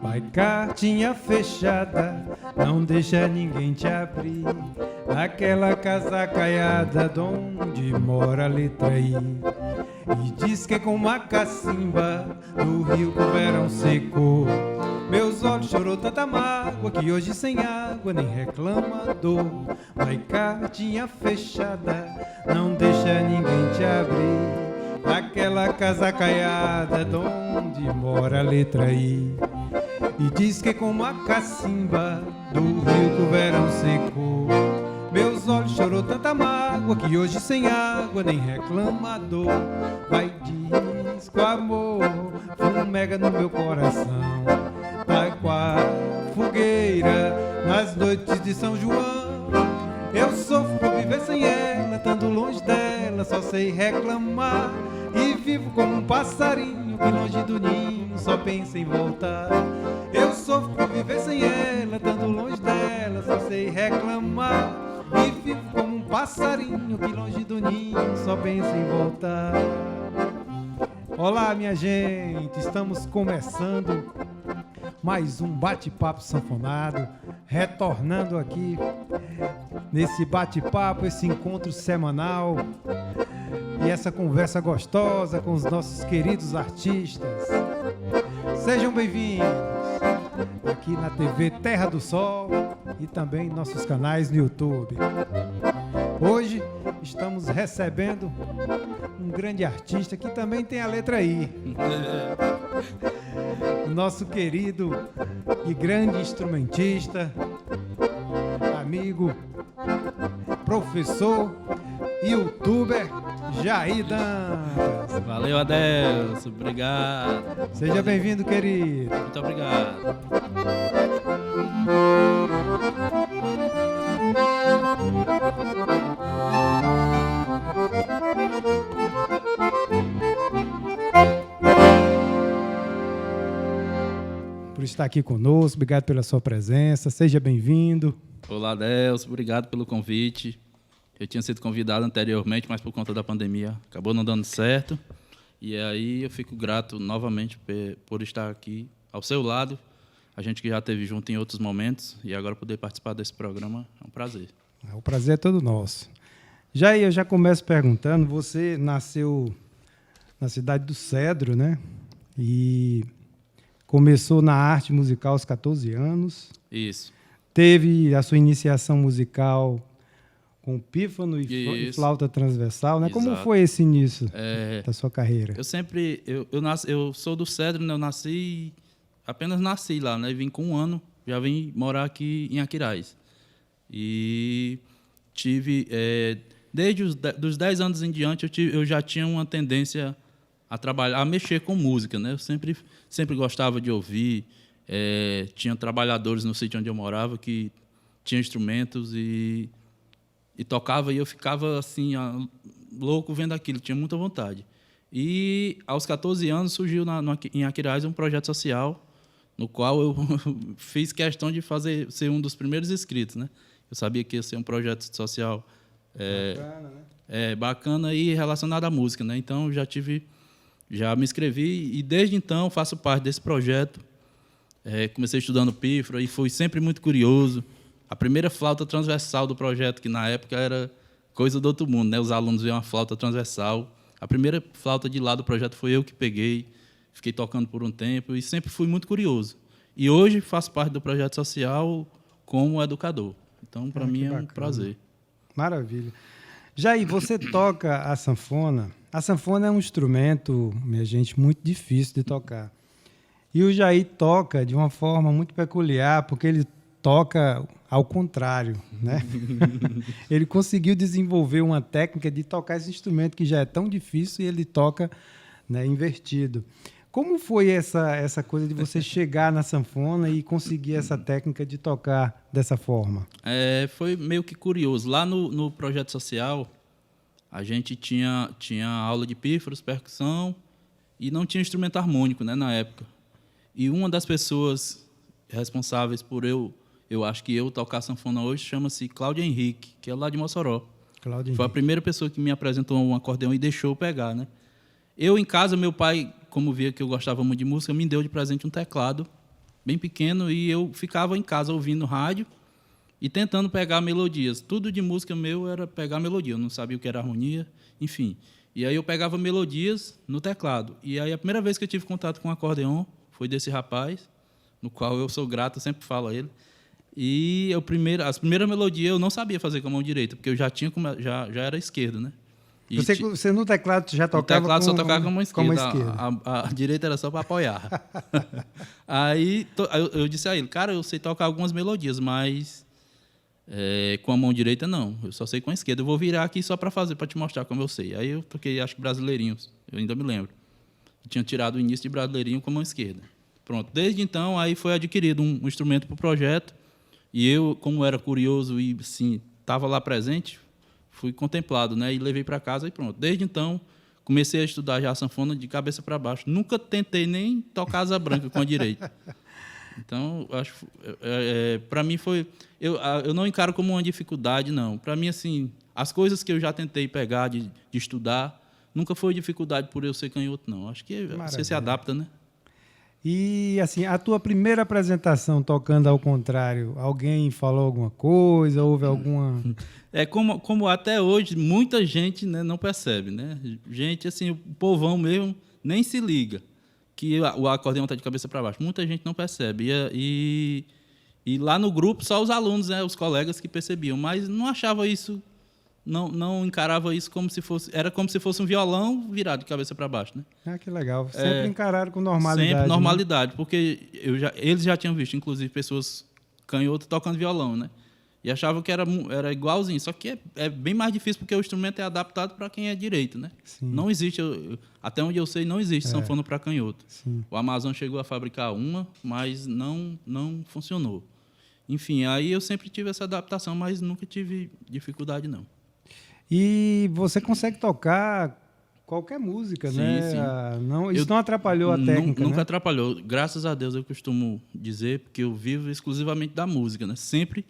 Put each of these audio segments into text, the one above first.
Vai, cartinha fechada, não deixa ninguém te abrir. Naquela casa caiada, donde mora a letra I. E diz que é com uma cacimba no rio que o verão secou. Meus olhos chorou tanta mágoa que hoje sem água nem reclama dor. Vai, cartinha fechada, não deixa ninguém te abrir. Naquela casa caiada, donde mora a letra I. E diz que é com uma cacimba do rio que o verão secou. Meus olhos chorou tanta mágoa que hoje sem água nem reclama dor. Vai, diz que o amor fumega no meu coração. Vai com a fogueira nas noites de São João. Eu sofro por viver sem ela, estando longe dela, só sei reclamar. E vivo como um passarinho que longe do ninho só pensa em voltar. Eu sofro por viver sem ela, estando longe dela, só sei reclamar. E vivo como um passarinho que longe do ninho só pensa em voltar. Olá, minha gente, estamos começando mais um bate-papo sanfonado, retornando aqui nesse bate-papo, esse encontro semanal e essa conversa gostosa com os nossos queridos artistas. Sejam bem-vindos aqui na TV Terra do Sol e também em nossos canais no YouTube. Hoje estamos recebendo um grande artista que também tem a letra I. O nosso querido e grande instrumentista, amigo, professor, youtuber Jair Dantas. Valeu, Adelson. Obrigado. Seja bem-vindo, querido. Muito obrigado. Por estar aqui conosco, obrigado pela sua presença. Seja bem-vindo. Olá, Adelson. Obrigado pelo convite. Eu tinha sido convidado anteriormente, mas por conta da pandemia acabou não dando certo. E aí eu fico grato novamente por estar aqui ao seu lado. A gente que já esteve junto em outros momentos e agora poder participar desse programa é um prazer. O prazer é todo nosso. Jair, eu já começo perguntando, você nasceu na cidade do Cedro, né? E começou na arte musical aos 14 anos. Isso. Teve a sua iniciação musical com pífano e flauta transversal, né? Exato. Como foi esse início da sua carreira? Eu sou do Cedro, né? Eu apenas nasci lá, né? Vim com 1 ano, já vim morar aqui em Aquiraz. E tive, desde dos 10 anos em diante, eu já tinha uma tendência a trabalhar, a mexer com música, né? Eu sempre gostava de ouvir. Tinha trabalhadores no sítio onde eu morava que tinham instrumentos e tocava, e eu ficava assim, louco vendo aquilo, tinha muita vontade. E aos 14 anos surgiu em Aquiraz um projeto social, no qual eu fiz questão de ser um dos primeiros inscritos, né? Eu sabia que ia ser um projeto social Bacana, né? Bacana e relacionado à música, né? Então já me inscrevi e desde então faço parte desse projeto. Comecei estudando pífaro e fui sempre muito curioso. A primeira flauta transversal do projeto, que na época era coisa do outro mundo, né? Os alunos viam uma flauta transversal. A primeira flauta de lá do projeto foi eu que peguei, fiquei tocando por um tempo e sempre fui muito curioso. E hoje faço parte do projeto social como educador. Então, para mim, é um prazer. Maravilha. Jair, você toca a sanfona. A sanfona é um instrumento, minha gente, muito difícil de tocar. E o Jair toca de uma forma muito peculiar, porque ele toca ao contrário, né? Ele conseguiu desenvolver uma técnica de tocar esse instrumento que já é tão difícil e ele toca, né, invertido. Como foi essa coisa de você chegar na sanfona e conseguir essa técnica de tocar dessa forma? Foi meio que curioso. Lá no projeto social, a gente tinha aula de pífaros, percussão, e não tinha instrumento harmônico, né, na época. E uma das pessoas responsáveis por eu acho que eu tocar sanfona hoje, chama-se Cláudio Henrique, que é lá de Mossoró. Cláudio Foi a Henrique. primeira pessoa que me apresentou um acordeão e deixou eu pegar, né? Eu, em casa, meu pai, como via que eu gostava muito de música, me deu de presente um teclado bem pequeno e eu ficava em casa ouvindo rádio e tentando pegar melodias. Tudo de música meu era pegar melodia, eu não sabia o que era harmonia, enfim. E aí eu pegava melodias no teclado. E aí a primeira vez que eu tive contato com o acordeão foi desse rapaz, no qual eu sou grato, eu sempre falo a ele. E as primeiras melodias eu não sabia fazer com a mão direita, porque eu já era esquerdo, né? E Você no teclado já tocava no teclado só tocava com a mão esquerda. esquerda. A direita era só para apoiar. Aí eu disse a ele, cara, eu sei tocar algumas melodias, mas com a mão direita não. Eu só sei com a esquerda. Eu vou virar aqui só para te mostrar como eu sei. Aí eu toquei, acho que Brasileirinhos, eu ainda me lembro. Eu tinha tirado o início de Brasileirinho com a mão esquerda. Pronto. Desde então, aí foi adquirido um instrumento para o projeto. E eu, como era curioso e assim, estava lá presente, fui contemplado, né? E levei para casa e pronto. Desde então, comecei a estudar já a sanfona de cabeça para baixo. Nunca tentei nem tocar asa branca com a direita. Então, acho para mim foi... Eu não encaro como uma dificuldade, não. Para mim, assim, as coisas que eu já tentei pegar de estudar, nunca foi dificuldade por eu ser canhoto, não. Acho que você se adapta, né? E, assim, a tua primeira apresentação tocando ao contrário, alguém falou alguma coisa, houve alguma... Como até hoje muita gente, né, não percebe, né? Gente, assim, o povão mesmo nem se liga que o acordeão está de cabeça para baixo. Muita gente não percebe. E lá no grupo, só os alunos, né, os colegas que percebiam, mas não achava isso... Não encarava isso como se fosse... Era como se fosse um violão virado de cabeça para baixo, né? Ah, que legal. Sempre encararam com normalidade. Sempre normalidade, né? Porque eles já tinham visto, inclusive, pessoas canhotas tocando violão, né? E achavam que era igualzinho. Só que é bem mais difícil, porque o instrumento é adaptado para quem é direito, né? Sim. Não existe, até onde eu sei, não existe sanfona para canhoto. Sim. O Amazon chegou a fabricar uma, mas não funcionou. Enfim, aí eu sempre tive essa adaptação, mas nunca tive dificuldade, não. E você consegue tocar qualquer música, Sim, né? sim. Isso não atrapalhou a técnica, Nunca né? atrapalhou. Graças a Deus, eu costumo dizer, porque eu vivo exclusivamente da música, né? Sempre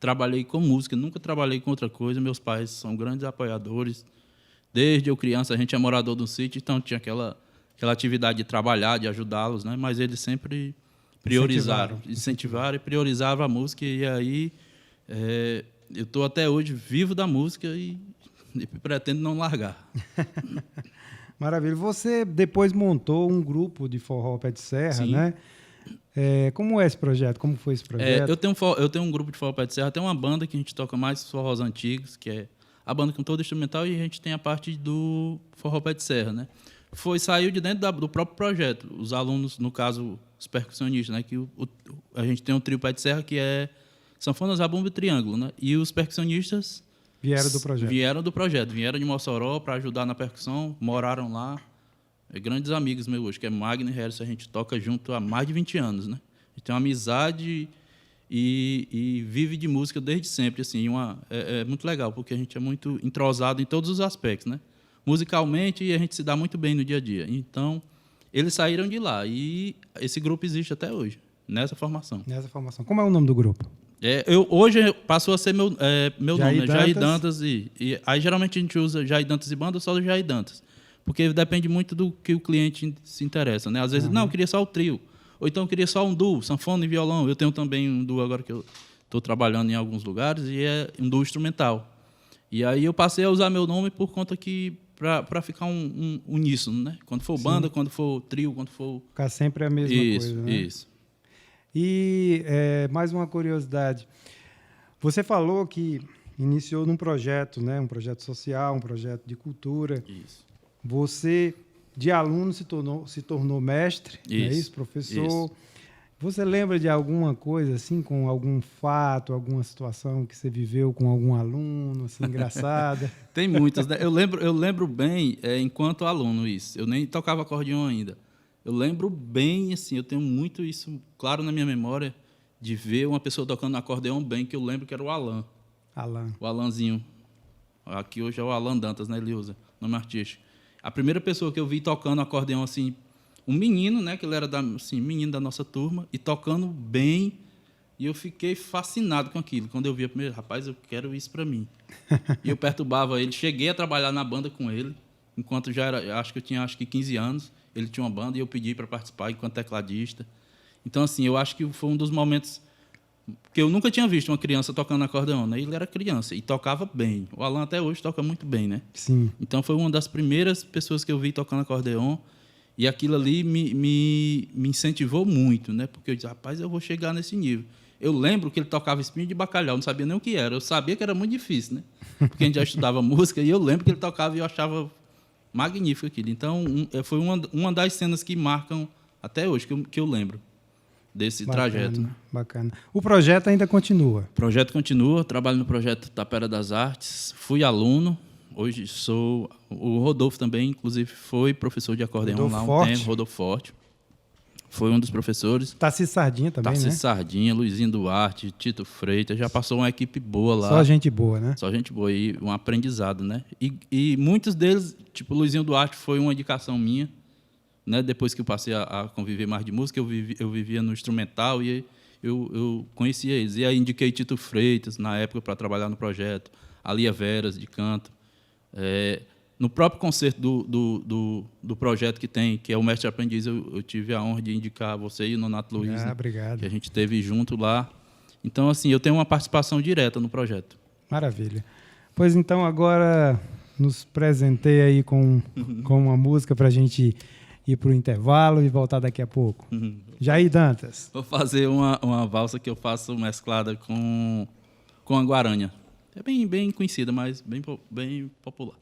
trabalhei com música, nunca trabalhei com outra coisa. Meus pais são grandes apoiadores. Desde eu criança, a gente é morador do sítio, então tinha aquela atividade de trabalhar, de ajudá-los, né? Mas eles sempre incentivaram e priorizavam a música. E aí, eu estou até hoje vivo da música e pretendo não largar. Maravilha. Você depois montou um grupo de forró pé de serra, Sim. né? Como é esse projeto? Como foi esse projeto? Eu tenho um grupo de forró pé de serra, tem uma banda que a gente toca mais forrós antigos, que é a banda com todo instrumental, e a gente tem a parte do forró pé de serra, né? Saiu de dentro do próprio projeto. Os alunos, no caso, os percussionistas, né? Que a gente tem um trio pé de serra que é sanfona, zabumba e triângulo, né? E os percussionistas Vieram do projeto. Vieram de Mossoró para ajudar na percussão, moraram lá. Grandes amigos meus hoje, que é Magno e Harrison, a gente toca junto há mais de 20 anos, né? A gente tem uma amizade e vive de música desde sempre, assim. É muito legal, porque a gente é muito entrosado em todos os aspectos, né? Musicalmente, a gente se dá muito bem no dia a dia. Então, eles saíram de lá e esse grupo existe até hoje, nessa formação. Como é o nome do grupo? Hoje passou a ser meu nome, né? Jair Dantas. Dantas. E aí, geralmente, a gente usa Jair Dantas e banda só do Jair Dantas. Porque depende muito do que o cliente se interessa, né? Às vezes, não, eu queria só o trio. Ou então, eu queria só um duo, sanfona e violão. Eu tenho também um duo agora que eu estou trabalhando em alguns lugares, e é um duo instrumental. E aí eu passei a usar meu nome por conta que... para ficar um uníssono, né? Quando for banda, quando for trio, quando for... Ficar sempre a mesma coisa, né? Isso. E mais uma curiosidade. Você falou que iniciou num projeto, né? Um projeto social, um projeto de cultura. Isso. Você, de aluno, se tornou mestre, Isso. Não é isso? Professor. Isso. Você lembra de alguma coisa, assim, com algum fato, alguma situação que você viveu com algum aluno, assim, engraçada? Tem muitas, né? Eu lembro bem, enquanto aluno, isso. Eu nem tocava acordeão ainda. Eu lembro bem, assim, eu tenho muito isso claro na minha memória, de ver uma pessoa tocando acordeão bem, que eu lembro que era o Alan. O Alanzinho. Aqui hoje é o Alan Dantas, né? Ele usa nome artístico. A primeira pessoa que eu vi tocando acordeão, assim, um menino, né, que ele era assim, menino da nossa turma, e tocando bem, e eu fiquei fascinado com aquilo. Quando eu vi a primeira, rapaz, eu quero isso para mim. E eu perturbava ele, cheguei a trabalhar na banda com ele, enquanto já era, acho que eu tinha 15 anos, ele tinha uma banda e eu pedi para participar enquanto tecladista. Então, assim, eu acho que foi um dos momentos que eu nunca tinha visto uma criança tocando acordeon, né? Ele era criança e tocava bem. O Alan até hoje toca muito bem, né? Sim. Então, foi uma das primeiras pessoas que eu vi tocando acordeon e aquilo ali me incentivou muito, né? Porque eu disse, rapaz, eu vou chegar nesse nível. Eu lembro que ele tocava espinho de bacalhau, não sabia nem o que era. Eu sabia que era muito difícil, né? Porque a gente já estudava música e eu lembro que ele tocava e eu achava magnífico aquilo. Então, foi uma das cenas que marcam até hoje, que eu lembro desse trajeto. Né? Bacana. O projeto ainda continua? O projeto continua, trabalho no projeto Tapera das Artes, fui aluno, hoje sou... O Rodolfo também, inclusive, foi professor de acordeon lá um tempo, Rodolfo Forte. Foi um dos professores. Tarcísio Sardinha também, Tarcísio Sardinha, Luizinho Duarte, Tito Freitas, já passou uma equipe boa lá. Só gente boa, né? Só gente boa e um aprendizado, né? E muitos deles, tipo, Luizinho Duarte foi uma indicação minha, né? Depois que eu passei a conviver mais de música, eu vivia no instrumental e eu conhecia eles. E aí indiquei Tito Freitas, na época, para trabalhar no projeto, a Lia Veras, de canto. No próprio concerto do projeto que tem, que é o Mestre Aprendiz, eu tive a honra de indicar você e o Nonato Luiz, né? Obrigado. Que a gente teve junto lá. Então, assim, eu tenho uma participação direta no projeto. Maravilha. Pois então, agora nos presenteie aí com uma música para a gente ir para o intervalo e voltar daqui a pouco. Jair Dantas. Vou fazer uma valsa que eu faço mesclada com a guaranha. É bem conhecida, mas bem popular.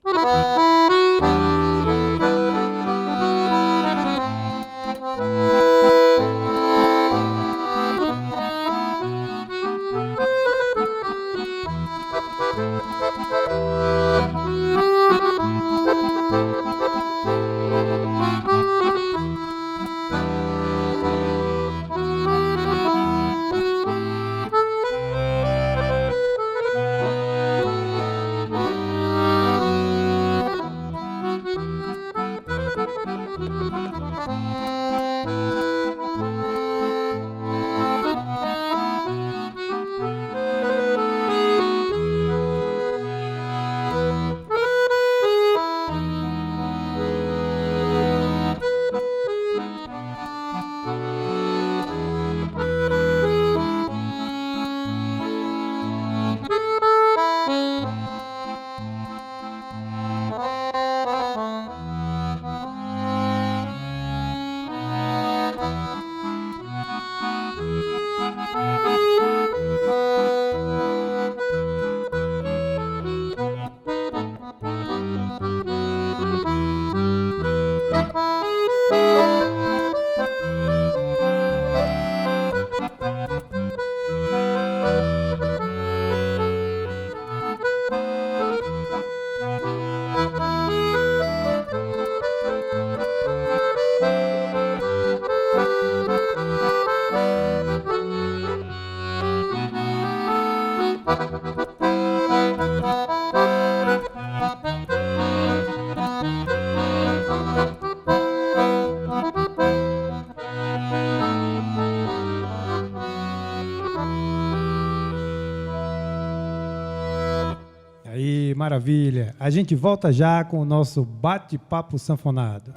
Aí, maravilha. A gente volta já com o nosso bate-papo sanfonado.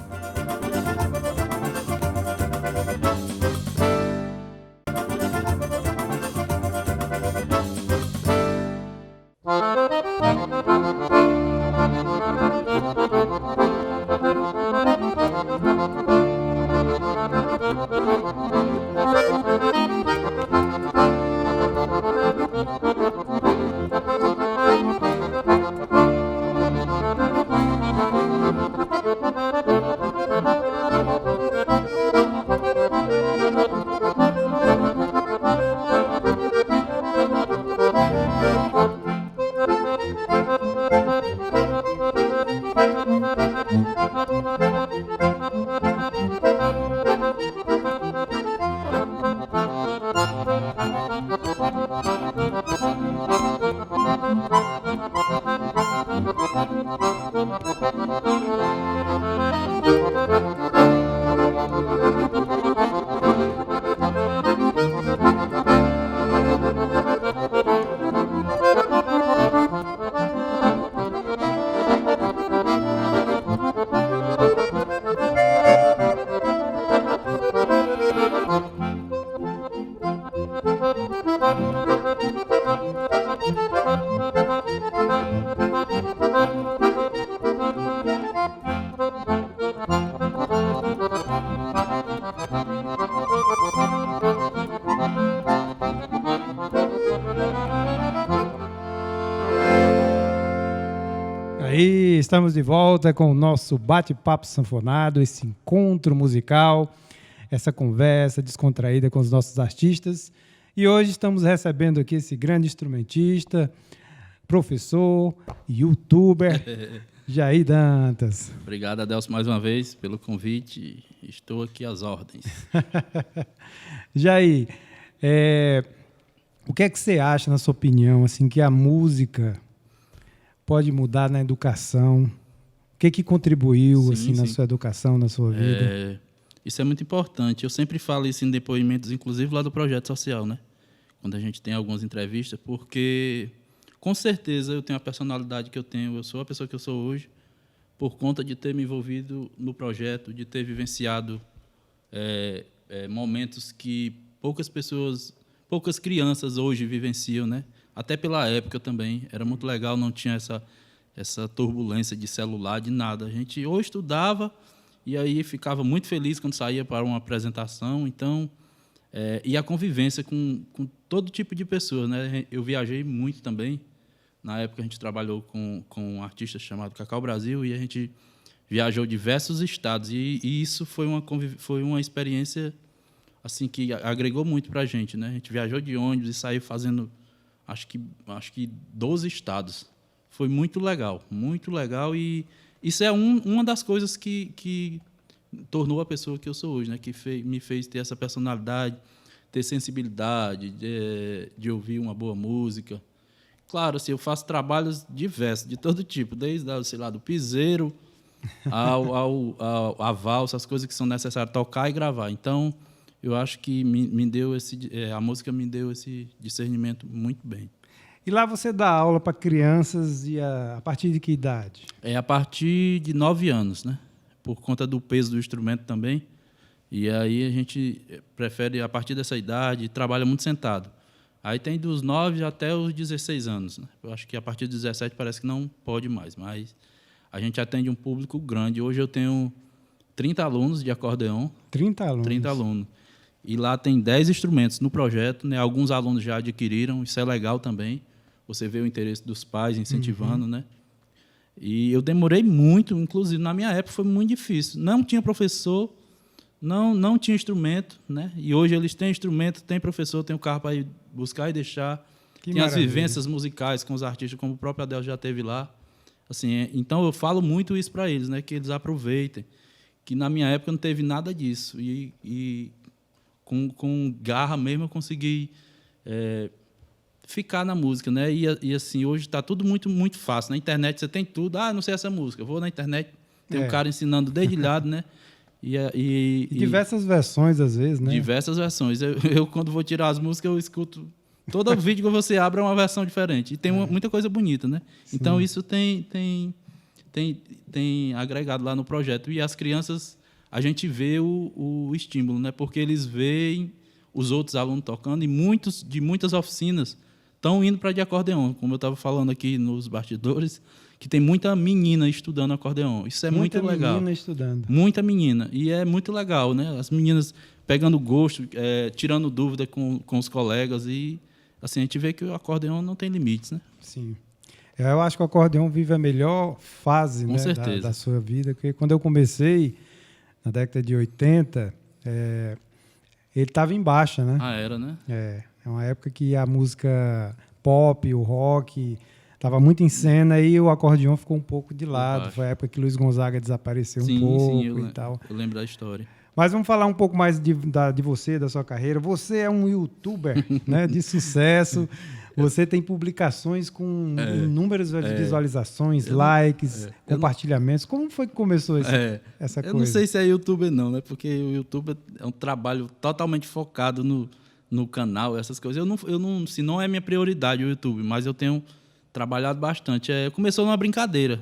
Aí, estamos de volta com o nosso bate-papo sanfonado, esse encontro musical, essa conversa descontraída com os nossos artistas. E hoje estamos recebendo aqui esse grande instrumentista, professor, youtuber, Jair Dantas. Obrigado, Adelso, mais uma vez pelo convite. Estou aqui às ordens. Jair, o que é que você acha, na sua opinião, assim, que a música pode mudar na educação? O que contribuiu assim, na sua educação, na sua vida? Isso é muito importante. Eu sempre falo isso em depoimentos, inclusive lá do Projeto Social, né? Quando a gente tem algumas entrevistas, porque, com certeza, eu tenho a personalidade que eu tenho, eu sou a pessoa que eu sou hoje, por conta de ter me envolvido no projeto, de ter vivenciado momentos que poucas crianças hoje vivenciam, né? Até pela época também, era muito legal, não tinha essa turbulência de celular, de nada. A gente ou estudava e aí ficava muito feliz quando saía para uma apresentação. Então, e a convivência com todo tipo de pessoas, né? Eu viajei muito também. Na época a gente trabalhou com um artista chamado Cacau Brasil e a gente viajou diversos estados. E isso foi uma experiência assim, que agregou muito para a gente, né? A gente viajou de ônibus e saiu fazendo... Acho que 12 estados. Foi muito legal e isso é uma das coisas que tornou a pessoa que eu sou hoje, né? Que me fez ter essa personalidade, ter sensibilidade, de ouvir uma boa música. Claro, assim, eu faço trabalhos diversos, de todo tipo, desde, sei lá, do piseiro à valsa, as coisas que são necessárias tocar e gravar. Então, eu acho que me deu a música me deu esse discernimento muito bem. E lá você dá aula para crianças e a partir de que idade? A partir de 9 anos, né? Por conta do peso do instrumento também. E aí a gente prefere, a partir dessa idade, trabalha muito sentado. Aí tem dos 9 até os 16 anos, né? Eu acho que a partir dos 17 parece que não pode mais, mas a gente atende um público grande. Hoje eu tenho 30 alunos de acordeon. 30 alunos? 30 alunos. E lá tem 10 instrumentos no projeto, né? Alguns alunos já adquiriram, isso é legal também. Você vê o interesse dos pais incentivando, né? E eu demorei muito, inclusive na minha época foi muito difícil. Não tinha professor, não tinha instrumento, né? E hoje eles têm instrumento, tem professor, tem o carro para ir buscar e deixar. Tem as vivências musicais com os artistas, como o próprio Adel já teve lá. Assim, então eu falo muito isso para eles, né? Que eles aproveitem. Que na minha época não teve nada disso. E com garra mesmo eu consegui ficar na música, né? E assim, hoje está tudo muito, muito fácil. Na internet você tem tudo. Não sei essa música. Eu vou na internet, tem um cara ensinando dedilhado, né? E diversas versões, às vezes, né? Diversas versões. Eu quando vou tirar as músicas, eu escuto... Todo vídeo que você abre é uma versão diferente. E tem muita coisa bonita, né? Sim. Então, isso tem agregado lá no projeto. E as crianças... A gente vê o estímulo, né? Porque eles veem os outros alunos tocando e de muitas oficinas estão indo para de acordeon, como eu estava falando aqui nos bastidores, que tem muita menina estudando acordeon. Isso é muito legal. Muita menina estudando. Muita menina. E é muito legal, né? As meninas pegando gosto, tirando dúvida com os colegas e assim, a gente vê que o acordeon não tem limites, né? Sim. Eu acho que o acordeon vive a melhor fase, né, da sua vida, porque quando eu comecei na década de 80, ele estava em baixa, né? Era, né? É uma época que a música pop, o rock, estava muito em cena e o acordeon ficou um pouco de lado. Foi a época que Luiz Gonzaga desapareceu um pouco e tal. Eu lembro da história. Mas vamos falar um pouco mais de você, da sua carreira. Você é um youtuber, né, de sucesso. Você tem publicações com inúmeras visualizações, likes, compartilhamentos. Como foi que começou essa coisa? Eu não sei se é youtuber não, né? Porque o YouTube é um trabalho totalmente focado no canal, essas coisas. Eu não, se não é minha prioridade o YouTube, mas eu tenho trabalhado bastante. Começou numa brincadeira.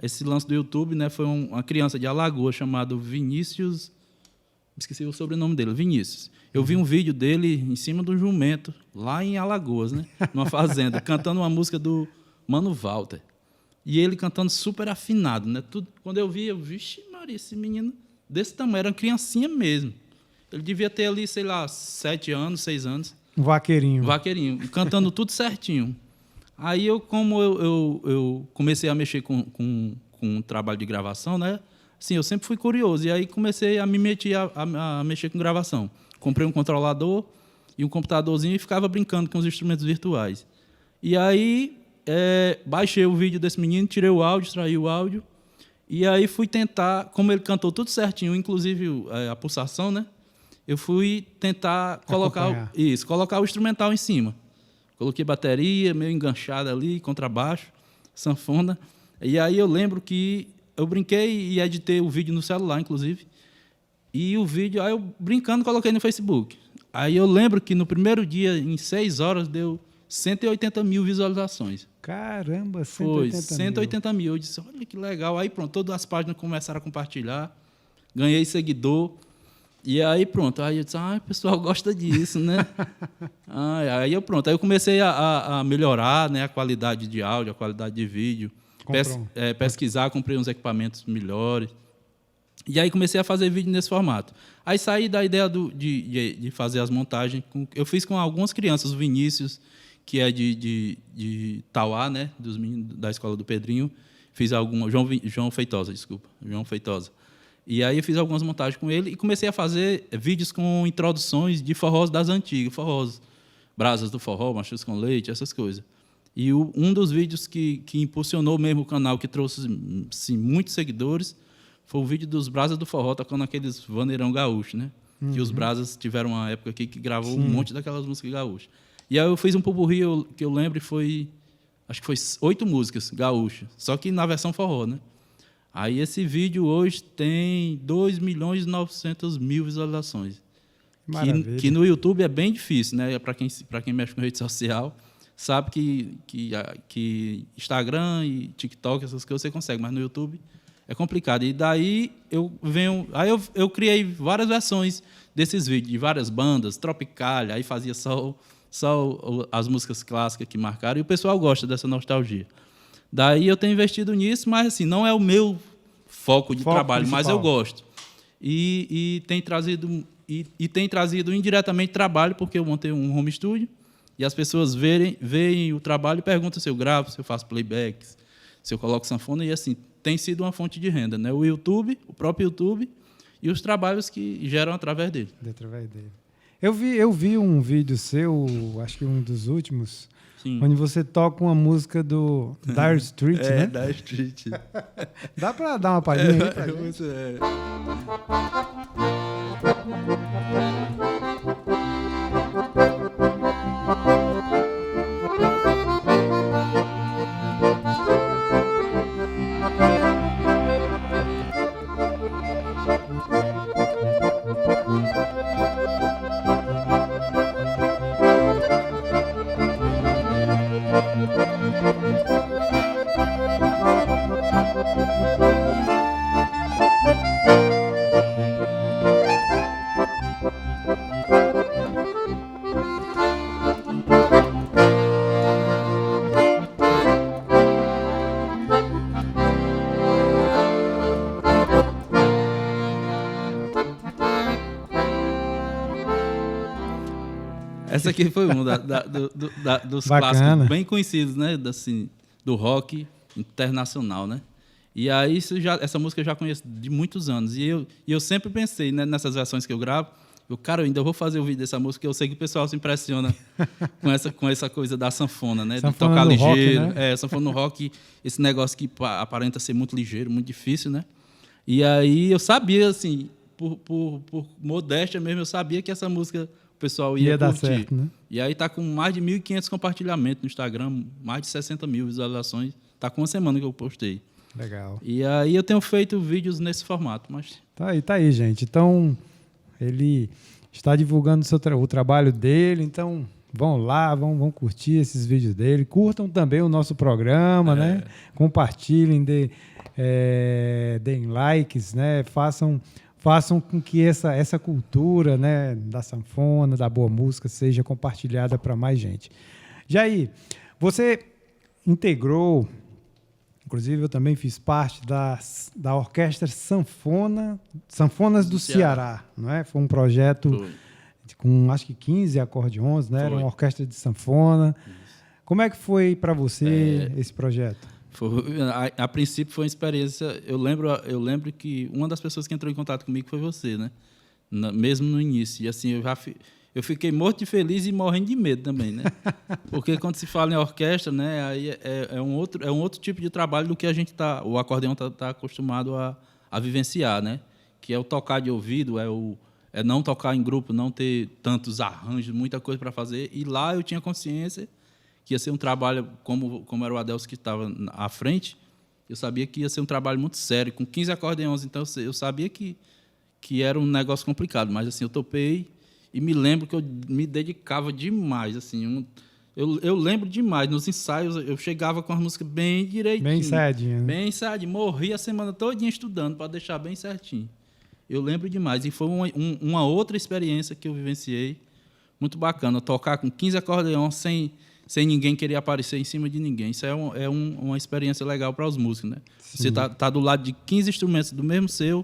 Esse lance do YouTube, né, foi uma criança de Alagoas chamado Vinícius esqueci o sobrenome dele, Vinícius. Eu vi um vídeo dele em cima do jumento, lá em Alagoas, né? Numa fazenda, cantando uma música do Mano Walter. E ele cantando super afinado, né? Tudo, quando eu vi, vixe Maria, esse menino desse tamanho, era uma criancinha mesmo. Ele devia ter ali, sei lá, 7 anos, 6 anos. Um vaqueirinho. Vaqueirinho, cantando tudo certinho. Aí como eu comecei a mexer com um trabalho de gravação, né? Assim, eu sempre fui curioso. E aí comecei a me meter a mexer com gravação. Comprei um controlador e um computadorzinho e ficava brincando com os instrumentos virtuais. E aí baixei o vídeo desse menino, tirei o áudio, extraí o áudio. E aí fui tentar, como ele cantou tudo certinho, inclusive a pulsação, né? Eu fui tentar colocar o instrumental em cima. Coloquei bateria, meio enganchada ali, contrabaixo, sanfona. E aí eu lembro que eu brinquei e editei o vídeo no celular, inclusive. E o vídeo, aí eu brincando, coloquei no Facebook. Aí eu lembro que no primeiro dia, em 6 horas, deu 180 mil visualizações. Caramba, 180 mil. Eu disse, olha que legal. Aí pronto, todas as páginas começaram a compartilhar. Ganhei seguidor. E aí pronto, aí eu disse, o pessoal gosta disso, né? Aí eu comecei a melhorar, né, a qualidade de áudio, a qualidade de vídeo, pesquisar, comprei uns equipamentos melhores. E aí comecei a fazer vídeo nesse formato. Aí saí da ideia de fazer as montagens. Eu fiz com algumas crianças, o Vinícius, que é de Tauá, né, dos meninos da escola do Pedrinho. Fiz algumas, João Feitosa. E aí eu fiz algumas montagens com ele e comecei a fazer vídeos com introduções de forrós das antigas, forrós, brasas do forró, machos com leite, essas coisas. E um dos vídeos que impulsionou mesmo o canal, que trouxe sim, muitos seguidores, foi o vídeo dos Brasas do Forró, tocando aqueles vaneirão gaúcho, né? Uhum. Que os Brasas tiveram uma época aqui que gravou um monte daquelas músicas gaúchas. E aí eu fiz um popurrí que eu lembro, acho que foi 8 músicas gaúchas, só que na versão forró, né? Aí esse vídeo hoje tem 2.900.000 visualizações. Que no YouTube é bem difícil, né? Para quem mexe com rede social, sabe que Instagram e TikTok, essas coisas você consegue, mas no YouTube é complicado. E daí eu criei várias versões desses vídeos, de várias bandas, Tropicália, aí fazia só as músicas clássicas que marcaram, e o pessoal gosta dessa nostalgia. Daí eu tenho investido nisso, mas assim, não é o meu foco de trabalho, principal. Mas eu gosto. E tem trazido indiretamente trabalho, porque eu montei um home studio, e as pessoas veem o trabalho e perguntam se eu gravo, se eu faço playbacks, se eu coloco sanfona, e assim, tem sido uma fonte de renda, né? O próprio YouTube, e os trabalhos que geram através dele. Eu vi um vídeo seu, acho que um dos últimos, sim, onde você toca uma música do Dire Street, né? Dire Street. Dá para dar uma palhinha aí pra gente? Essa aqui foi um dos clássicos bem conhecidos, né? Assim, do rock internacional, né? E aí essa música eu já conheço de muitos anos. E eu sempre pensei, né, nessas versões que eu gravo, eu ainda vou fazer o vídeo dessa música, eu sei que o pessoal se impressiona com essa coisa da sanfona, né? Sanfona de tocar ligeiro. Rock, né? Sanfona no rock, esse negócio que aparenta ser muito ligeiro, muito difícil, né? E aí eu sabia, assim, por modéstia mesmo, eu sabia que essa música o pessoal ia dar curtir. Certo, né? E aí tá com mais de 1.500 compartilhamentos no Instagram, mais de 60 mil visualizações. Tá com uma semana que eu postei. Legal. E aí eu tenho feito vídeos nesse formato. Mas... Tá aí, gente. Então, ele está divulgando o trabalho dele, então vão lá, vão curtir esses vídeos dele. Curtam também o nosso programa, né? Compartilhem, deem likes, né? Façam façam com que essa cultura, né, da sanfona, da boa música, seja compartilhada para mais gente. Jair, você integrou, inclusive eu também fiz parte da Orquestra Sanfonas do Ceará, não é? Foi um projeto com acho que 15 acordeões, né? Era uma orquestra de sanfona. Isso. Como é que foi para você esse projeto? A princípio foi uma experiência. Eu lembro que uma das pessoas que entrou em contato comigo foi você, né? Mesmo no início. E assim, eu fiquei morto de feliz e morrendo de medo também, né? Porque quando se fala em orquestra, né, aí é um outro tipo de trabalho do que o acordeão tá acostumado a vivenciar, né? Que é o tocar de ouvido, é não tocar em grupo, não ter tantos arranjos, muita coisa para fazer. E lá eu tinha consciência que ia ser um trabalho, como era o Adelso que estava à frente, eu sabia que ia ser um trabalho muito sério, com 15 acordeões. Então eu sabia que era um negócio complicado, mas assim, eu topei. E me lembro que eu me dedicava demais, assim, eu lembro demais, nos ensaios eu chegava com as músicas bem direitinho. Bem ensaiadinho. Né? Bem ensaiadinho, morria a semana todinha estudando para deixar bem certinho. Eu lembro demais, e foi uma outra experiência que eu vivenciei, muito bacana, tocar com 15 acordeões sem ninguém querer aparecer em cima de ninguém. Isso é uma experiência legal para os músicos, né? Sim. Você tá do lado de 15 instrumentos do mesmo seu,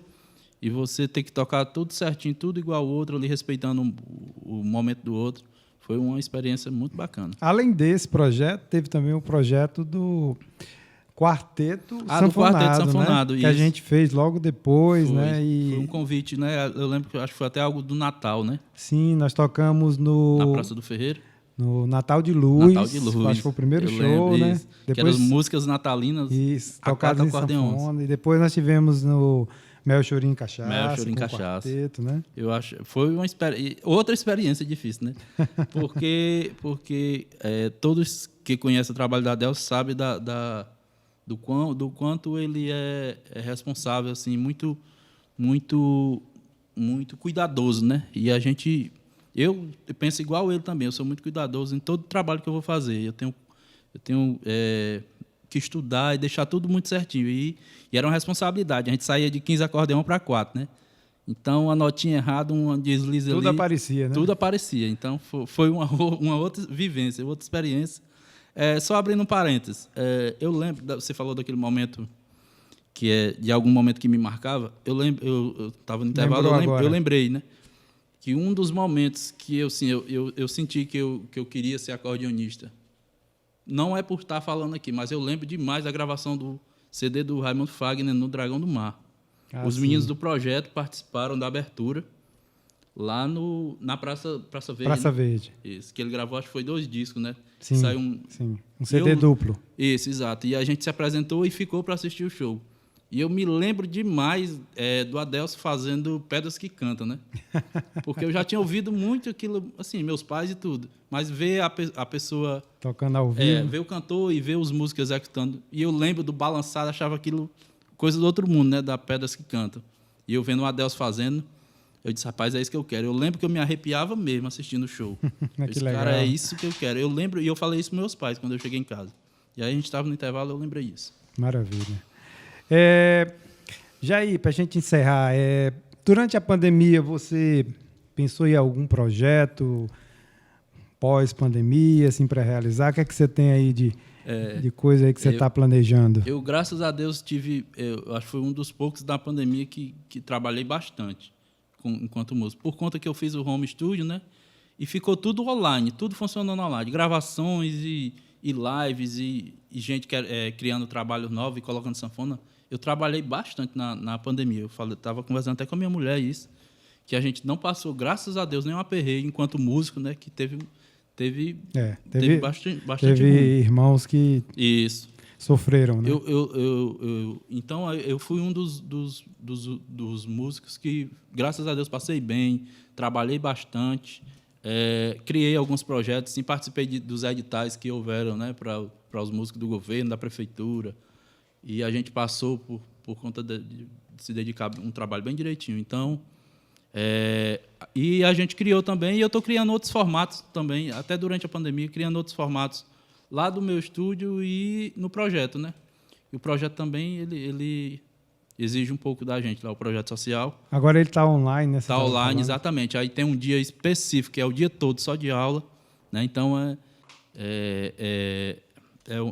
e você tem que tocar tudo certinho, tudo igual ao outro, ali respeitando o momento do outro. Foi uma experiência muito bacana. Além desse projeto, teve também o projeto do Quarteto Sanfonado, do Quarteto Sanfonado, né? Que a gente fez logo depois, foi, né? Foi um convite, né? Eu lembro que acho que foi até algo do Natal, né? Sim, nós tocamos na Praça do Ferreiro. No Natal de Luz. Natal de Luz. Acho que foi o primeiro show, né? Isso. Depois, que eram as músicas natalinas. Isso, tocadas em sanfona. E depois nós tivemos no Mel, Chorinho e Cachaça. Mel, Chorinho e Cachaça. Quarteto, né? Eu acho, foi outra experiência difícil, né? Porque todos que conhecem o trabalho da Adelso sabem do quanto ele é responsável, assim, muito, muito, muito cuidadoso, né? E eu penso igual ele também. Eu sou muito cuidadoso em todo o trabalho que eu vou fazer. Eu tenho que estudar e deixar tudo muito certinho. E era uma responsabilidade. A gente saía de 15 acordeão para 4, né? Então, a notinha errada, um deslize ali... Tudo aparecia, né? Tudo aparecia. Então, foi uma outra vivência, outra experiência. Só abrindo um parênteses. Eu lembro, você falou daquele momento, que é de algum momento que me marcava. Eu estava no intervalo, eu lembrei, né? Que um dos momentos que eu senti que eu queria ser acordeonista, não é por estar falando aqui, mas eu lembro demais da gravação do CD do Raimundo Fagner no Dragão do Mar. Os meninos do projeto participaram da abertura lá na Praça Verde. Praça Verde. Isso, que ele gravou, acho que foi 2 discos, né? Sim, saiu um CD duplo. Isso, exato. E a gente se apresentou e ficou para assistir o show. E eu me lembro demais do Adelso fazendo Pedras que Cantam, né? Porque eu já tinha ouvido muito aquilo, assim, meus pais e tudo. Mas ver a pessoa... Tocando ao vivo. Ver o cantor e ver os músicos executando. E eu lembro do balançado, achava aquilo coisa do outro mundo, né? Da Pedras que Cantam. E eu vendo o Adelso fazendo, eu disse, rapaz, é isso que eu quero. Eu lembro que eu me arrepiava mesmo assistindo o show. Eu disse, cara, é isso que eu quero. Eu lembro, e eu falei isso para meus pais quando eu cheguei em casa. E aí a gente estava no intervalo, eu lembrei isso. Maravilha. Jair, para a gente encerrar, durante a pandemia você pensou em algum projeto pós-pandemia, assim, para realizar? O que é que você tem aí de coisa aí que você está planejando? Eu, graças a Deus, eu acho que foi um dos poucos da pandemia que trabalhei bastante enquanto músico. Por conta que eu fiz o home studio, né? E ficou tudo online, tudo funcionando online. Gravações e lives e gente criando trabalhos novos e colocando sanfona. Eu trabalhei bastante na pandemia. Eu estava conversando até com a minha mulher isso, que a gente não passou, graças a Deus, nenhum aperreio enquanto músico, né? Que teve bastante teve irmãos que sofreram, né? Então, eu fui um dos músicos que, graças a Deus, passei bem, trabalhei bastante, criei alguns projetos, sim, participei dos editais que houveram, né, para os músicos do governo, da prefeitura, e a gente passou por conta de se dedicar a um trabalho bem direitinho. Então, e a gente criou também, e eu estou criando outros formatos também, até durante a pandemia, criando outros formatos lá do meu estúdio e no projeto, né? E o projeto também, ele exige um pouco da gente lá, o projeto social. Agora ele está online, né? Está online, exatamente. Aí tem um dia específico, que é o dia todo só de aula, né? Então,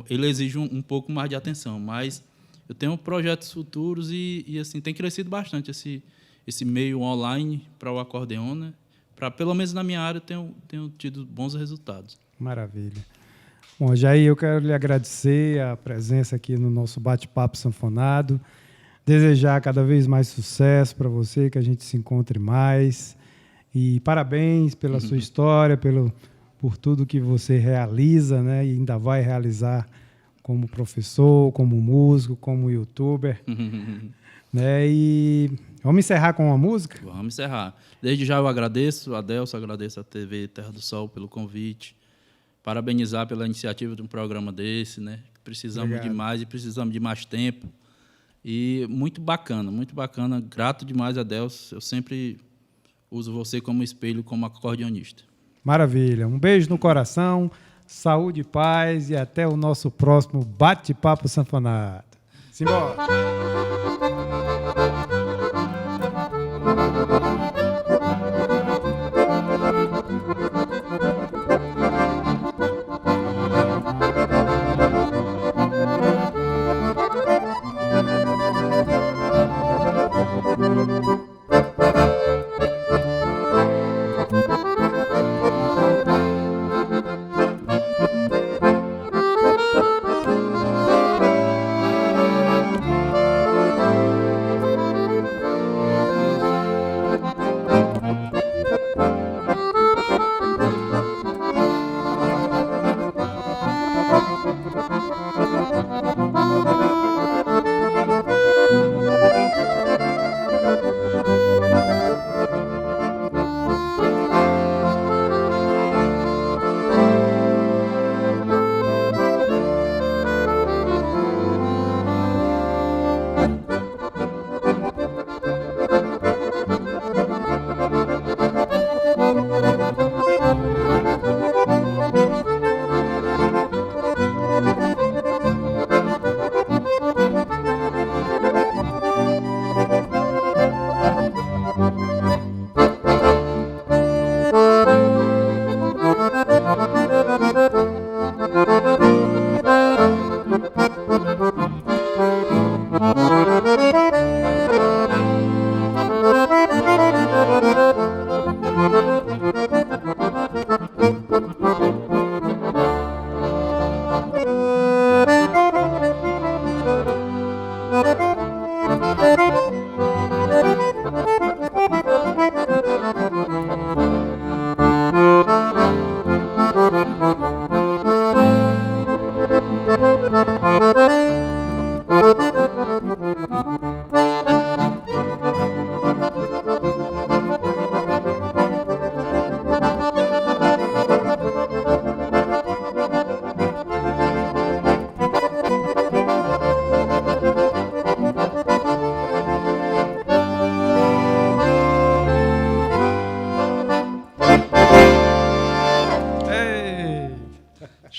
ele exige um pouco mais de atenção, mas eu tenho projetos futuros e assim, tem crescido bastante esse meio online para o acordeon, né? Pelo menos na minha área, tenho tido bons resultados. Maravilha. Bom, Jair, eu quero lhe agradecer a presença aqui no nosso bate-papo sanfonado, desejar cada vez mais sucesso para você, que a gente se encontre mais, e parabéns pela sua história, por tudo que você realiza, né, e ainda vai realizar como professor, como músico, como youtuber. Né, e vamos encerrar com uma música? Vamos encerrar. Desde já eu agradeço a Adelson, agradeço a TV Terra do Sol pelo convite, parabenizar pela iniciativa de um programa desse, né? Precisamos demais e precisamos de mais tempo. E muito bacana, grato demais a Deus. Eu sempre uso você como espelho, como acordeonista. Maravilha, um beijo no coração, saúde e paz e até o nosso próximo bate-papo sanfonado. Simbora!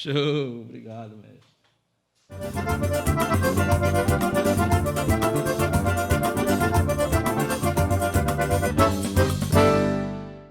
Show, obrigado, mestre.